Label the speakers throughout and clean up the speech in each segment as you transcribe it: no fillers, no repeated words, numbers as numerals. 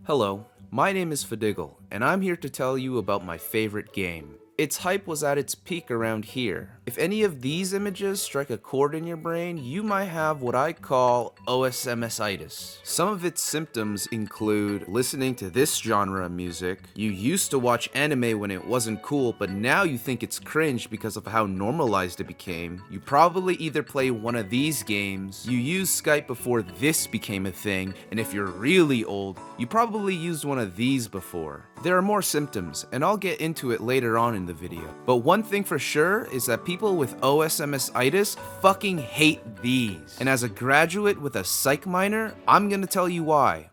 Speaker 1: Hello, my name is FDGL, and I'm here to tell you about my favorite game. Its hype was at its peak around here. If any of these images strike a chord in your brain, you might have what I call OSMSitis. Some of its symptoms include listening to this genre of music, you used to watch anime when it wasn't cool, but now you think it's cringe because of how normalized it became. You probably either play one of these games, you used Skype before this became a thing, and if you're really old, you probably used one of these before. There are more symptoms, and I'll get into it later on in the video. But one thing for sure is that people with OSMSitis fucking hate these. And as a graduate with a psych minor, I'm gonna tell you why.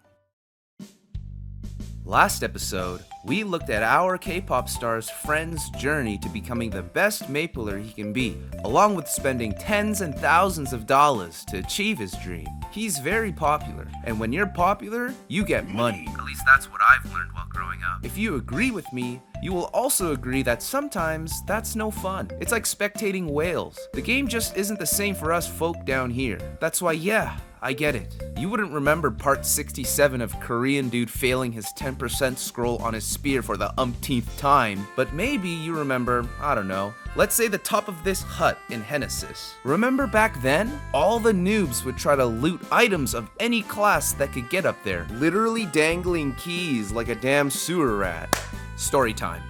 Speaker 1: Last episode, we looked at our K-pop star's friend's journey to becoming the best mapler he can be, along with spending tens and thousands of dollars to achieve his dream. He's very popular, and when you're popular, you get money. At least that's what I've learned while growing up. If you agree with me, you will also agree that sometimes that's no fun. It's like spectating whales. The game just isn't the same for us folk down here. That's why, yeah, I get it. You wouldn't remember part 67 of Korean dude failing his 10% scroll on his spear for the umpteenth time, but maybe you remember, I don't know, let's say the top of this hut in Genesis. Remember back then? All the noobs would try to loot items of any class that could get up there, literally dangling keys like a damn sewer rat. Story time.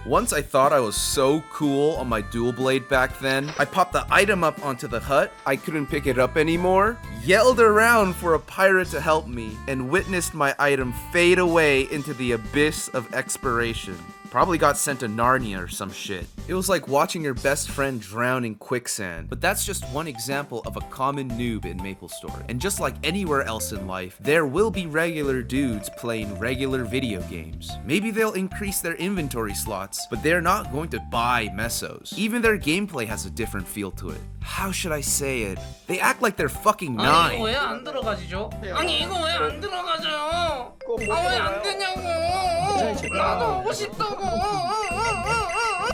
Speaker 1: Once I thought I was so cool on my dual blade back then, I popped the item up onto the hut, I couldn't pick it up anymore, yelled around for a pirate to help me, and witnessed my item fade away into the abyss of expiration. Probably got sent to Narnia or some shit. It was like watching your best friend drown in quicksand. But that's just one example of a common noob in Maplestory. And just like anywhere else in life, there will be regular dudes playing regular video games. Maybe they'll increase their inventory slots, but they're not going to buy mesos. Even their gameplay has a different feel to it. How should I say it? They act like they're fucking 9.
Speaker 2: 아니 이거 왜 안 들어가지죠? 아니 이거 왜 안 들어가져요? 왜 안 되냐고? 나도 오고 싶다고.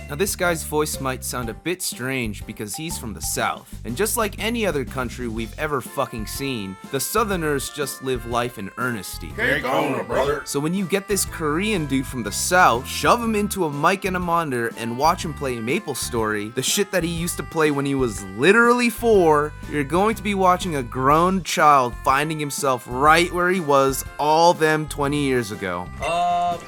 Speaker 1: Now this guy's voice might sound a bit strange because he's from the South, and just like any other country we've ever fucking seen, the Southerners just live life in earnesty.
Speaker 3: Take on, brother.
Speaker 1: So when you get this Korean dude from the South, shove him into a mic and a monitor and watch him play Maplestory, the shit that he used to play when he was literally 4, you're going to be watching a grown child finding himself right where he was all them 20 years ago.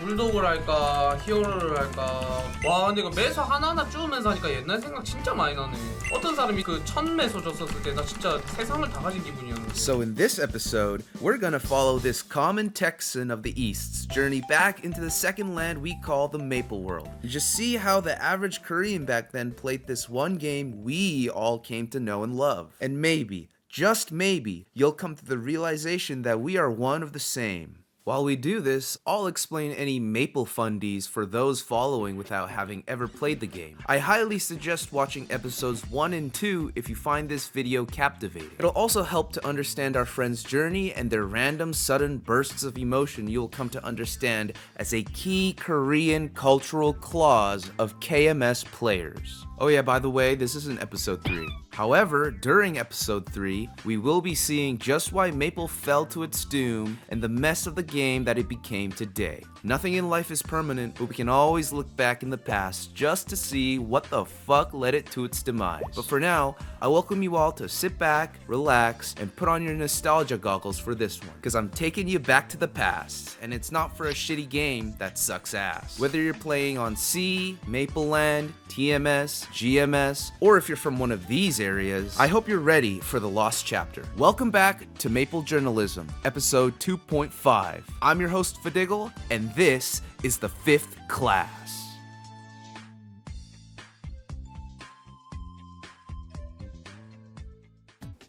Speaker 2: 불독을 할까 히어로를 할까. 와 근데 이거 매소 하나하나 쭈우면서 하니까 옛날 생각 진짜 많이 나네. 어떤 사람이 그 1000매소 줬었을 때 나 진짜 세상을 다 가진 기분이었는데.
Speaker 1: So in this episode, we're gonna follow this common Texan of the East's journey back into the second land we call the Maple World. And just see how the average Korean back then played this one game we all came to know and love. And maybe, just maybe, you'll come to the realization that we are one of the same. While we do this, I'll explain any Maple fundies for those following without having ever played the game. I highly suggest watching episodes 1 and 2 if you find this video captivating. It'll also help to understand our friend's journey and their random sudden bursts of emotion you'll come to understand as a key Korean cultural clause of KMS players. Oh yeah, by the way, this isn't episode 3. However, during episode 3, we will be seeing just why Maple fell to its doom and the mess of the game that it became today. Nothing in life is permanent, but we can always look back in the past just to see what the fuck led it to its demise. But for now, I welcome you all to sit back, relax, and put on your nostalgia goggles for this one, because I'm taking you back to the past, and it's not for a shitty game that sucks ass. Whether you're playing on C, Mapleland, TMS, GMS, or if you're from one of these areas, I hope you're ready for the lost chapter. Welcome back to Maple Journalism, episode 2.5. I'm your host FDGL, and this is the 5th class.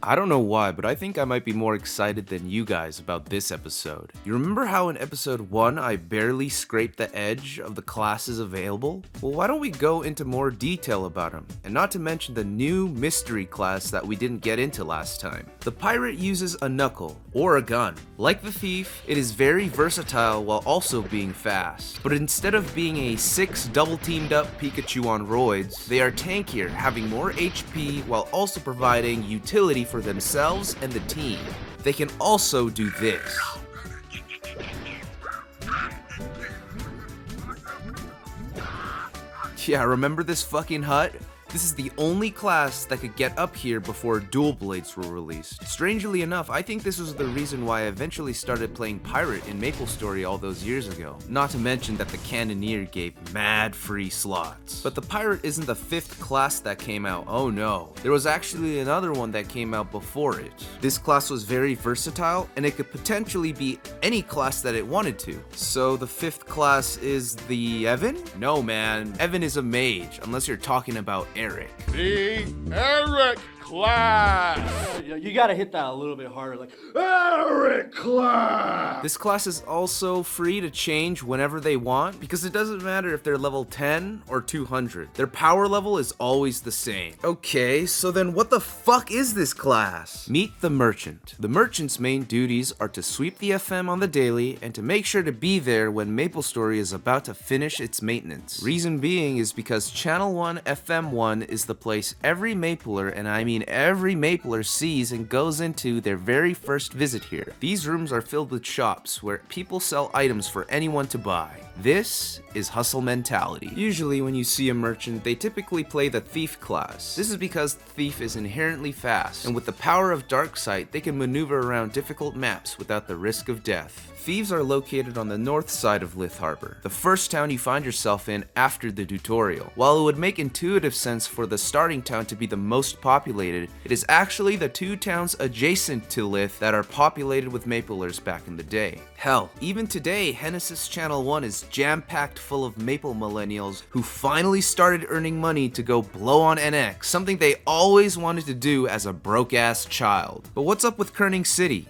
Speaker 1: I don't know why, but I think I might be more excited than you guys about this episode. You remember how in episode 1 I barely scraped the edge of the classes available? Well, why don't we go into more detail about them, and not to mention the new mystery class that we didn't get into last time. The pirate uses a knuckle, or a gun. Like the thief, it is very versatile while also being fast. But instead of being a 6 double-teamed up Pikachu on roids, they are tankier, having more HP while also providing utility for themselves and the team. They can also do this. Yeah, remember this fucking hut? This is the only class that could get up here before dual blades were released. Strangely enough, I think this was the reason why I eventually started playing Pirate in Maplestory all those years ago. Not to mention that the Cannoneer gave mad free slots. But the Pirate isn't the 5th class that came out, oh no. There was actually another one that came out before it. This class was very versatile, and it could potentially be any class that it wanted to. So the 5th class is the Evan? No man, Evan is a mage, unless you're talking about Eric.
Speaker 3: The Eric class!
Speaker 4: You gotta hit that a little bit harder, like, Eric class!
Speaker 1: This class is also free to change whenever they want, because it doesn't matter if they're level 10 or 200. Their power level is always the same. Okay, so then what the fuck is this class? Meet the Merchant. The Merchant's main duties are to sweep the FM on the daily and to make sure to be there when Maplestory is about to finish its maintenance. Reason being is because Channel 1 FM 1 is the place every Mapler, and I mean every Mapler, sees and goes into their very first visit here. These rooms are filled with shops where people sell items for anyone to buy. This is hustle mentality. Usually when you see a merchant, they typically play the Thief class. This is because Thief is inherently fast, and with the power of Dark Sight, they can maneuver around difficult maps without the risk of death. Thieves are located on the north side of Lith Harbor, the first town you find yourself in after the tutorial. While it would make intuitive sense for the starting town to be the most populated, it is actually the 2 towns adjacent to Lith that are populated with Maplers back in the day. Hell, even today, Hennessy's Channel 1 is jam-packed full of Maple millennials who finally started earning money to go blow on NX, something they always wanted to do as a broke-ass child. But what's up with Kerning City?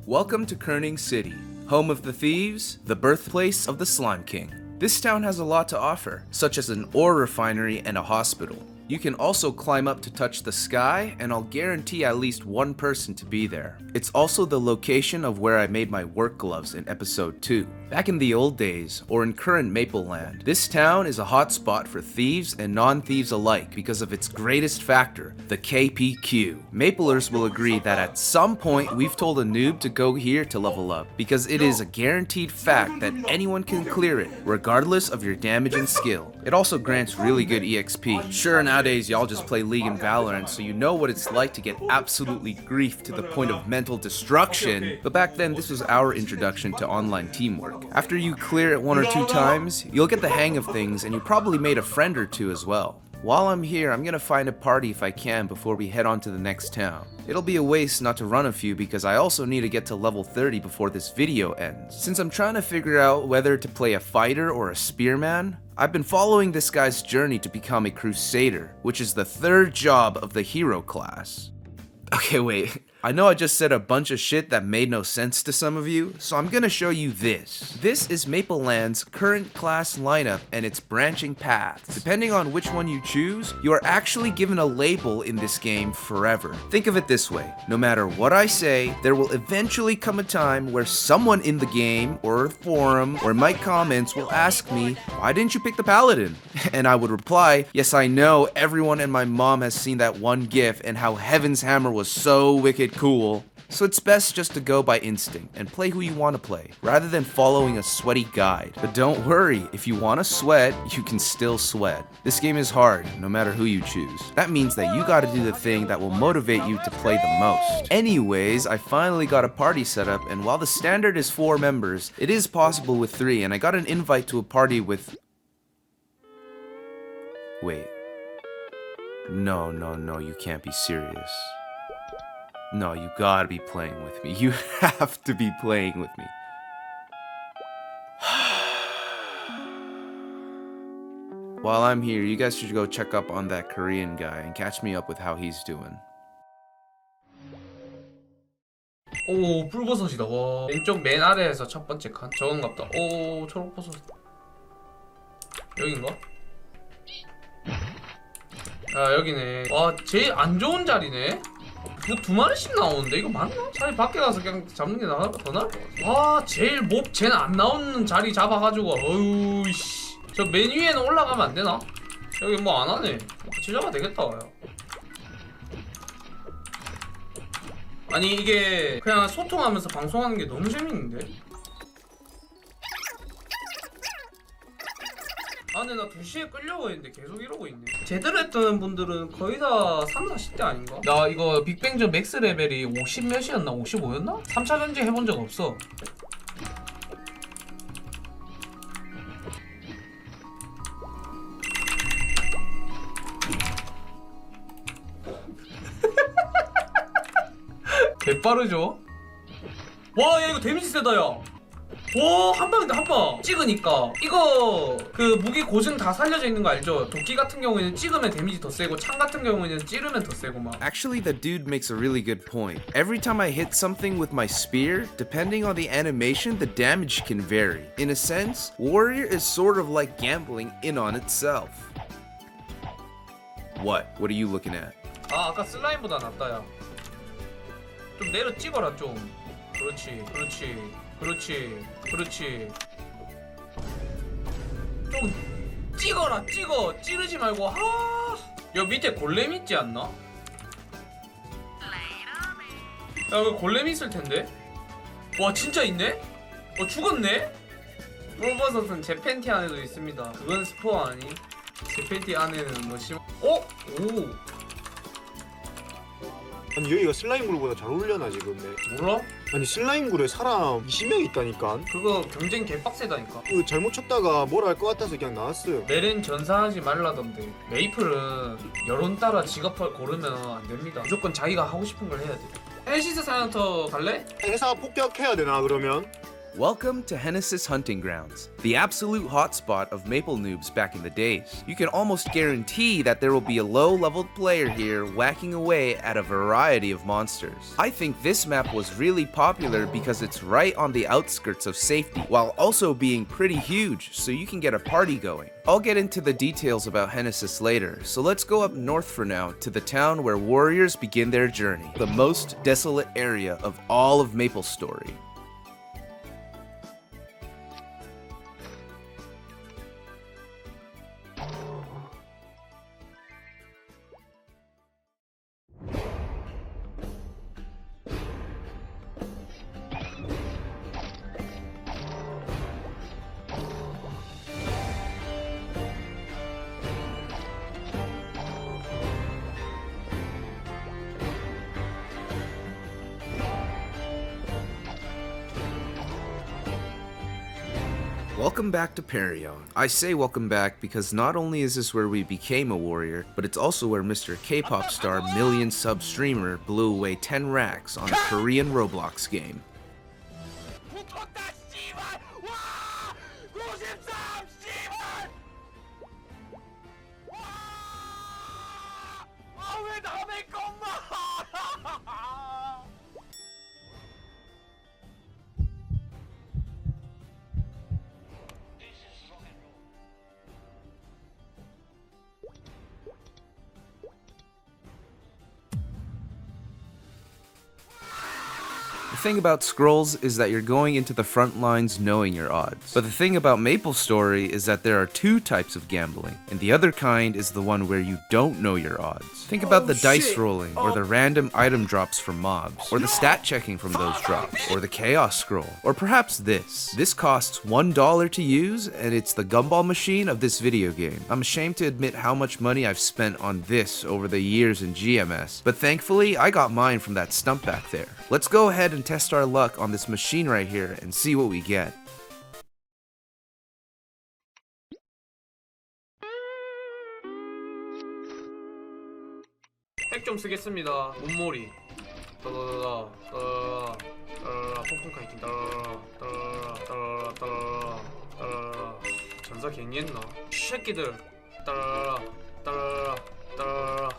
Speaker 1: Welcome to Kerning City, home of the thieves, the birthplace of the Slime King. This town has a lot to offer, such as an ore refinery and a hospital. You can also climb up to touch the sky, and I'll guarantee at least one person to be there. It's also the location of where I made my work gloves in episode 2. Back in the old days, or in current Mapleland, this town is a hotspot for thieves and non-thieves alike because of its greatest factor, the KPQ. Maplers will agree that at some point we've told a noob to go here to level up, because it is a guaranteed fact that anyone can clear it, regardless of your damage and skill. It also grants really good EXP. Sure, nowadays y'all just play League and Valorant, so you know what it's like to get absolutely griefed to the point of mental destruction, but back then this was our introduction to online teamwork. After you clear it 1 or 2 times, you'll get the hang of things, and you probably made a friend or 2 as well. While I'm here, I'm gonna find a party if I can before we head on to the next town. It'll be a waste not to run a few because I also need to get to level 30 before this video ends. Since I'm trying to figure out whether to play a fighter or a spearman, I've been following this guy's journey to become a Crusader, which is the 3rd job of the hero class. Okay, wait. I know I just said a bunch of shit that made no sense to some of you, so I'm gonna show you this. This is Mapleland's current class lineup and its branching paths. Depending on which one you choose, you are actually given a label in this game forever. Think of it this way, no matter what I say, there will eventually come a time where someone in the game, or a forum, or my comments will ask me, why didn't you pick the Paladin? And I would reply, yes I know everyone and my mom has seen that one gif and how Heaven's Hammer was so wicked cool. So it's best just to go by instinct and play who you want to play, rather than following a sweaty guide. But don't worry, if you want to sweat, you can still sweat. This game is hard, no matter who you choose. That means that you gotta do the thing that will motivate you to play the most. Anyways, I finally got a party set up, and while the standard is 4 members, it is possible with 3, and I got an invite to a party with... Wait. No, you can't be serious. No, you gotta be playing with me. You have to be playing with me. While I'm here, you guys should go check up on that Korean guy and catch me up with how he's doing.
Speaker 2: 오, 뿔버섯이다. 와. 왼쪽 맨 아래에서 첫 번째 칸. 저건갑다. 오, 초록버섯. 여긴가? 아, 여기네. 와, 제일 안 좋은 자리네. 이거 2마리씩 나오는데 이거 맞나? 차라리 밖에 가서 그냥 잡는 게 더 나을 것 같아. 와, 제일 몹 쟤는 안 나오는 자리 잡아가지고 어우 씨. 저 맨 위에는 올라가면 안 되나? 여기 뭐 안 하네. 같이 잡아야 되겠다. 야. 아니 이게 그냥 소통하면서 방송하는 게 너무 재밌는데? 아 근데 나 2시에 끌려고 했는데 계속 이러고 있네. 제대로 했던 분들은 거의 다 3, 40대 아닌가? 나 이거 빅뱅전 맥스 레벨이 50 몇이었나? 55였나? 3차 전지 해본 적 없어. 개빠르죠? 와, 야 이거 데미지 세다 야. 와, 한 방인데 한 방. 찍으니까 이거 그 무기 고증 다 살려져 있는 거 알죠? 도끼 같은 경우에는 찍으면 데미지 더 세고 창 같은 경우에는 찌르면 더 세고 막.
Speaker 1: Actually, the dude makes a really good point. Every time I hit something with my spear, depending on the animation, the damage can vary. In a sense, Warrior is sort of like gambling in on itself. What? What are you looking at?
Speaker 2: 아, 아까 슬라임보다 낫다 야. 좀 내려 찍어라 좀. 그렇지, 그렇지, 그렇지, 그렇지. 좀 찍어라, 찍어. 찌르지 말고. 하. 여 밑에 골렘 있지 않나? 야, 그 골렘 있을 텐데. 와, 진짜 있네? 죽었네? 프로버섯은 제 팬티 안에도 있습니다. 그건 스포 아니? 제 팬티 안에는 뭐 심. 오.
Speaker 5: 아니 여기가 슬라임굴보다 잘 어울려나 지금.
Speaker 2: 몰라?
Speaker 5: 아니 슬라임굴에 사람 20명 있다니까.
Speaker 2: 그거 경쟁 개빡세다니까.
Speaker 5: 그 잘못 쳤다가 뭐라 할 것 같아서 그냥 나왔어요.
Speaker 2: 메렌 전사하지 말라던데. 메이플은 여론 따라 직업을 고르면 안 됩니다. 무조건 자기가 하고 싶은 걸 해야 돼. 헬시스 사이언터 갈래?
Speaker 5: 회사 폭격해야 되나 그러면?
Speaker 1: Welcome to Hennessy's Hunting Grounds, the absolute hotspot of Maple Noobs back in the days. You can almost guarantee that there will be a low-leveled player here whacking away at a variety of monsters. I think this map was really popular because it's right on the outskirts of safety, while also being pretty huge, so you can get a party going. I'll get into the details about Hennesys later, so let's go up north for now to the town where warriors begin their journey, the most desolate area of all of Maplestory. Welcome back to Perion. I say welcome back because not only is this where we became a warrior, but it's also where Mr. K-pop star million sub streamer blew away 10 racks on a Korean Roblox game. The thing about scrolls is that you're going into the front lines knowing your odds. But the thing about Maplestory is that there are two types of gambling, and the other kind is the one where you don't know your odds. Think about the dice rolling, or the random item drops from mobs, or the stat checking from those drops, or the chaos scroll, or perhaps this. This costs $1 to use, and it's the Gumball Machine of this video game. I'm ashamed to admit how much money I've spent on this over the years in GMS, but thankfully I got mine from that stump back there. Let's go ahead and test our luck on this machine right here and see what we get.
Speaker 2: 핵 좀 쓰겠습니다. 몸놀이. 따라라라 따라라라 따라라라 폭풍 카이팅 따라라라 따라라라 따라라라 따라라라 전사 갱이했나? 새끼들 따라라라 따라라라 따라라라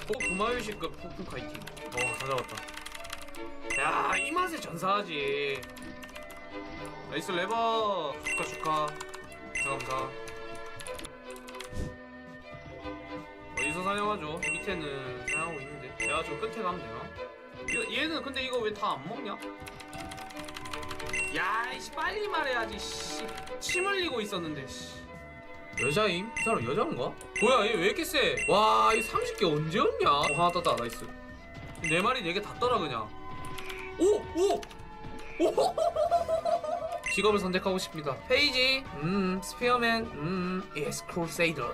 Speaker 2: 구마유식급 폭풍 카이팅. 다 잡았다. 야, 이 맛에 전사하지. 나이스 레버. 축하. 감사합니다. 어디서 사냥하죠? 밑에는 사냥하고 있는데. 내가 저 끝에 가면 되나? 얘는 근데 이거 왜 다 안 먹냐? 야, 이씨 빨리 말해야지. 씨. 침 흘리고 있었는데. 씨. 여자임? 이 사람 여자인가? 뭐야 얘 왜 이렇게 세? 와 이 30개 언제 얻냐? 하나 떴다 나이스. 4마리 4개 다 떠라 그냥. 오! 오! 오! 직업을 선택하고 싶습니다. 페이지 스페어맨 yes Crusader.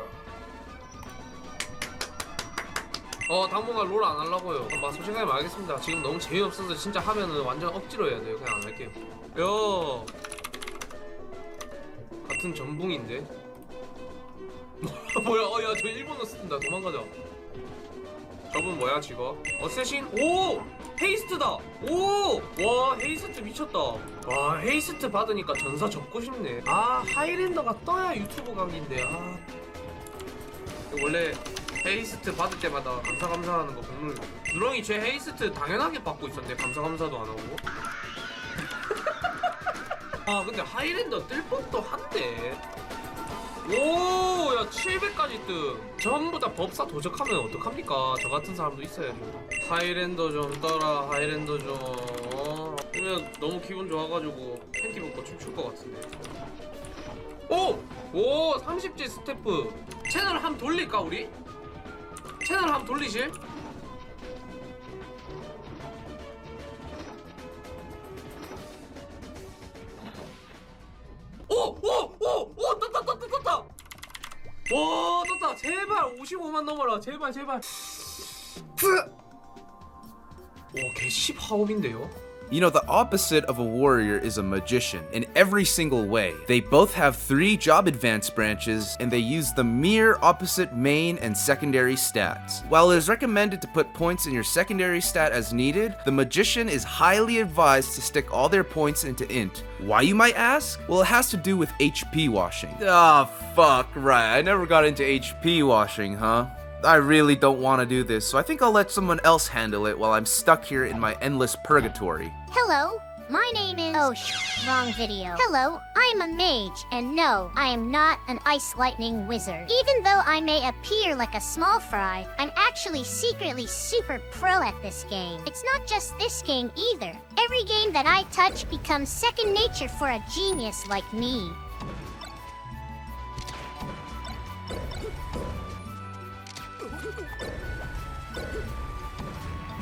Speaker 2: 당분간 롤 안 하려고요. 솔직하게 말하겠습니다. 지금 너무 재미없어서 진짜 하면은 완전 억지로 해야 돼요. 그냥 안 할게요. 야 같은 전붕인데. 뭐야? 야 저 일본어 쓴다. 도망가자. 저분 뭐야 직업? 어쌔신? 오! 헤이스트다! 오! 와 헤이스트 미쳤다. 와 헤이스트 받으니까 전사 접고 싶네. 아 하이랜더가 떠야 유튜브 강의인데. 원래 헤이스트 받을 때마다 감사하는 거 공룰이거든. 누렁이 제 헤이스트 당연하게 받고 있었는데 감사도 안 하고. 근데 하이랜더 뜰 법도 한데. 오, 야 700까지 뜸. 전부 다 법사 도적하면 어떡합니까? 저 같은 사람도 있어야죠. 하이랜더 좀 떠라. 하이랜더 좀. 그러면 너무 기분 좋아가지고 팬티 벗고 춤출 것 같은데. 오 30제 스태프. 채널 한번 돌릴까 우리? 채널 한번 돌리실? 떴다. 와 떴다. 제발 55만 넘어라. 제발. 와 개씨 파업인데요?
Speaker 1: You know, the opposite of a warrior is a magician in every single way. They both have 3 job advanced branches, and they use the mere opposite main and secondary stats. While it is recommended to put points in your secondary stat as needed, the magician is highly advised to stick all their points into int. Why, you might ask? Well, it has to do with HP washing. Fuck, right. I never got into HP washing, huh? I really don't want to do this, so I think I'll let someone else handle it while I'm stuck here in my endless purgatory.
Speaker 6: Hello, my name is... wrong video. Hello, I'm a mage, and no, I am not an ice lightning wizard. Even though I may appear like a small fry, I'm actually secretly super pro at this game. It's not just this game either. Every game that I touch becomes second nature for a genius like me.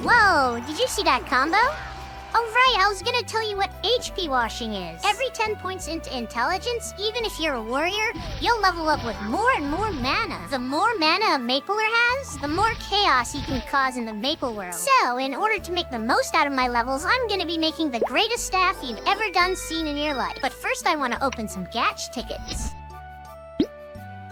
Speaker 6: Whoa, did you see that combo? Oh right, I was gonna tell you what HP washing is. Every 10 points into intelligence, even if you're a warrior, you'll level up with more and more mana. The more mana a Mapler has, the more chaos you can cause in the Maple world. So, in order to make the most out of my levels, I'm gonna be making the greatest staff you've ever seen in your life. But first I wanna open some Gatch tickets.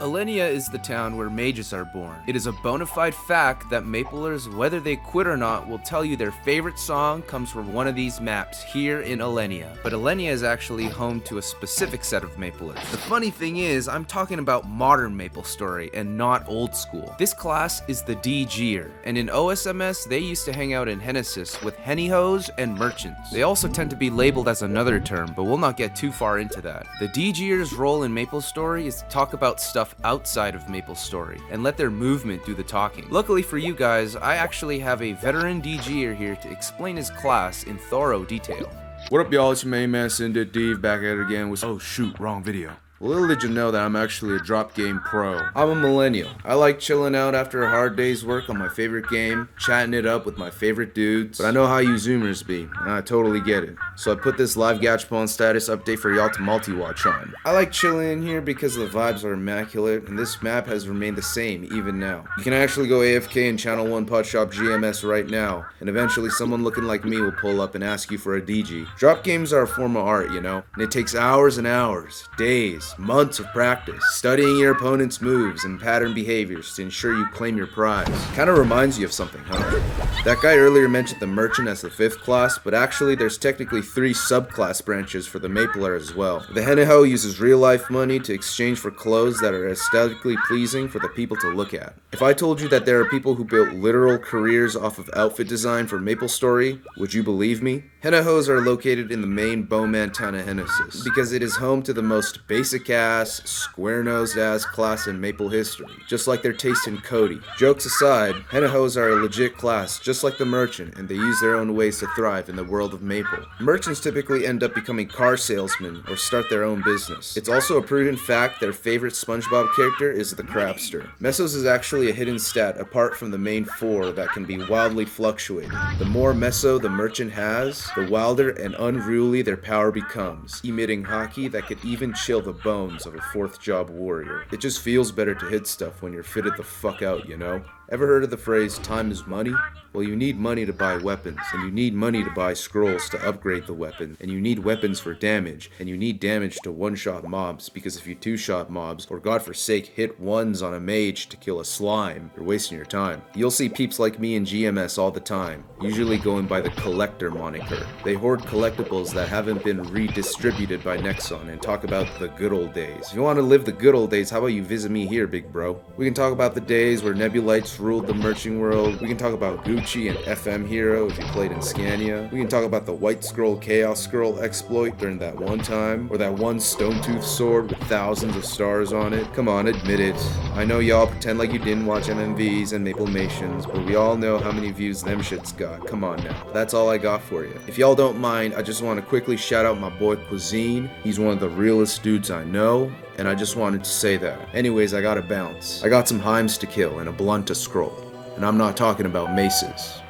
Speaker 1: Alenia is the town where mages are born. It is a bona fide fact that Maplers, whether they quit or not, will tell you their favorite song comes from one of these maps here in Alenia. But Alenia is actually home to a specific set of Maplers. The funny thing is, I'm talking about modern Maplestory and not old school. This class is the DGer, and in OSMS they used to hang out in Hennesis with hennyhos and merchants. They also tend to be labeled as another term, but we'll not get too far into that. The DGer's role in Maplestory is to talk about stuff outside of Maplestory and let their movement do the talking. Luckily for you guys, I actually have a veteran DGer here to explain his class in thorough detail. What up y'all, it's your main man Cindy Deev back at it again with oh shoot, wrong video. Little did you know that I'm actually a drop game pro. I'm a millennial. I like chilling out after a hard day's work on my favorite game, chatting it up with my favorite dudes, but I know how you Zoomers be, and I totally get it. So I put this live Gachapon status update for y'all to multi-watch on. I like chilling in here because the vibes are immaculate, and this map has remained the same even now. You can actually go AFK in Channel 1 Pot Shop GMS right now, and eventually someone looking like me will pull up and ask you for a DG. Drop games are a form of art, you know, and it takes hours and hours, days, months of practice, studying your opponent's moves and pattern behaviors to ensure you claim your prize. Kinda reminds you of something, huh? That guy earlier mentioned the Merchant as the 5th class, but actually there's technically 3 subclass branches for the Mapler as well. The Henneho uses real-life money to exchange for clothes that are aesthetically pleasing for the people to look at. If I told you that there are people who built literal careers off of outfit design for Maplestory, would you believe me? Hennahos are located in the main Bowman-Tana Hennesis because it is home to the most basic-ass, square-nosed-ass class in Maple history, just like their taste in Cody. Jokes aside, Hennahos are a legit class, just like the merchant, and they use their own ways to thrive in the world of Maple. Merchants typically end up becoming car salesmen or start their own business. It's also a proven fact their favorite SpongeBob character is the Crabster. Mesos is actually a hidden stat apart from the main 4 that can be wildly fluctuated. The more Meso the merchant has, the wilder and unruly their power becomes, emitting haki that could even chill the bones of a 4th job warrior. It just feels better to hit stuff when you're fitted the fuck out, you know? Ever heard of the phrase, time is money? Well, you need money to buy weapons, and you need money to buy scrolls to upgrade the weapon, and you need weapons for damage, and you need damage to one-shot mobs, because if you two-shot mobs, or god forsake, hit ones on a mage to kill a slime, you're wasting your time. You'll see peeps like me in GMS all the time, usually going by the collector moniker. They hoard collectibles that haven't been redistributed by Nexon, and talk about the good old days. If you want to live the good old days, how about you visit me here, big bro? We can talk about the days where Nebulites ruled the merching world. We can talk about Gucci and FM Hero if you played in Scania. We can talk about the White Scroll Chaos Scroll exploit during that one time, or that one Stone-Tooth sword with thousands of stars on it. Come on, admit it. I know y'all pretend like you didn't watch MMVs and Maplemations, but we all know how many views them shits got. Come on now. That's all I got for you. If y'all don't mind, I just want to quickly shout out my boy Cuisine. He's one of the realest dudes I know, and I just wanted to say that. Anyways, I gotta bounce. I got some Heims to kill and a blunt to scroll. And I'm not talking about maces.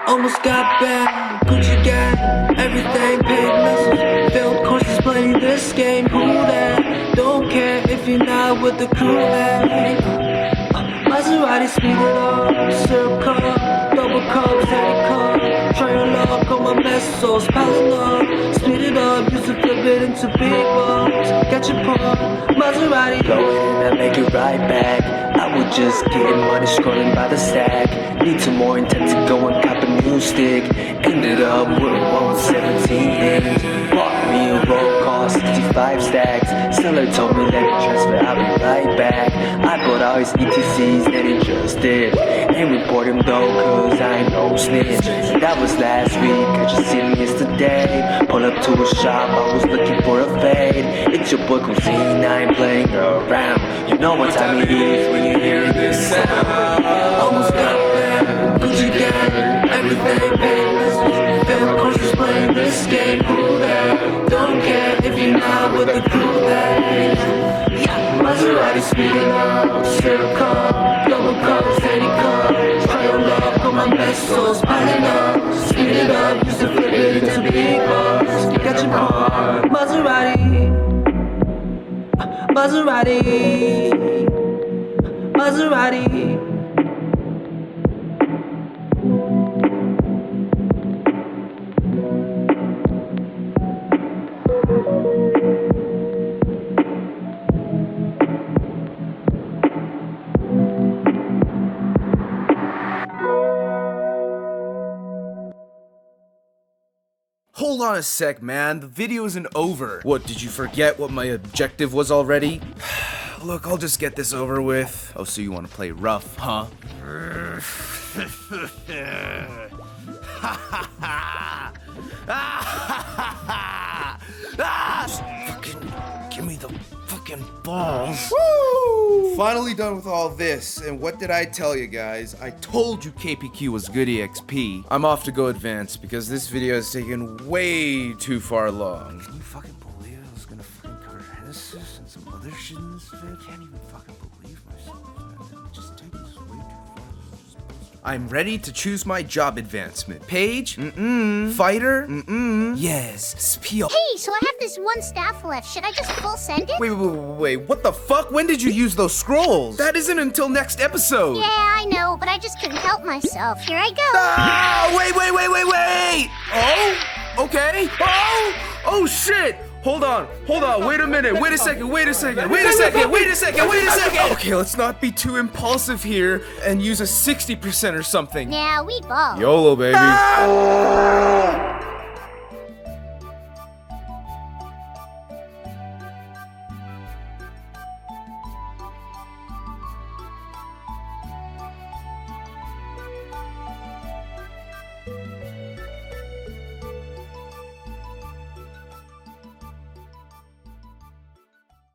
Speaker 7: Almost got back, Gucci gang, everything paid missiles. Failed courses playing this game, who that? Don't care if you're not with the crew that Maserati speed it up, syrup cup, double cup, steady cup. Try your luck on my Mesos, piling up. Speed it up, use to flip it into big bucks. Got your pump, Maserati. Go in and make it right back. I was just getting money scrolling by the stack. Need some more intent to go and cop a new stick. Ended up with a 117 inch. Bought me a roll cost 65 stacks. Seller told me let me transfer, I'll be right back. I bought all his ETCs that he just did. Ain't report him though, cause I ain't no snitch. That was last week, I just seen him yesterday. Pull up to a shop, I was looking for a fade. It's your boy Cuisine, I ain't playing around. You know what time it is when you hear this sound. Almost got back, Gucci gang, everything paid. Failed courses playing this game, who that? Don't care if you're not with the crew that. Maserati speeding up, syrup cup, double cup, steady cup. Try your luck on my Mesos, piling up. Speed it up, used to flip it into big bucks. Got your car, Maserati, Maserati, Maserati.
Speaker 1: Hold on a sec, man. The video isn't over. What, did you forget what my objective was already? Look, I'll just get this over with. Oh, so you want to play rough, huh? Just fucking give me the fucking balls. Woo! Finally done with all this, and what did I tell you guys? I told you KPQ was good EXP. I'm off to go advance because this video has taken way too far long. Can you fucking believe I was gonna fucking cover Genesis and some other shit in this video? I can't even fucking believe myself, man. It just takes this way too far. I'm ready to choose my job advancement. Page? Mm-mm. Fighter? Mm-mm. Yes. Spiel.
Speaker 6: Hey, so I have this one staff left. Should I just full send it?
Speaker 1: Wait, what the fuck? When did you use those scrolls? That isn't until next episode.
Speaker 6: Yeah, I know, but I just couldn't help myself. Here I go.
Speaker 1: Ah, wait. Oh, okay. Oh, shit. Hold on. Wait a minute. Wait a second. Okay, let's not be too impulsive here and use a 60% or something.
Speaker 6: Yeah, we ball.
Speaker 1: YOLO, baby.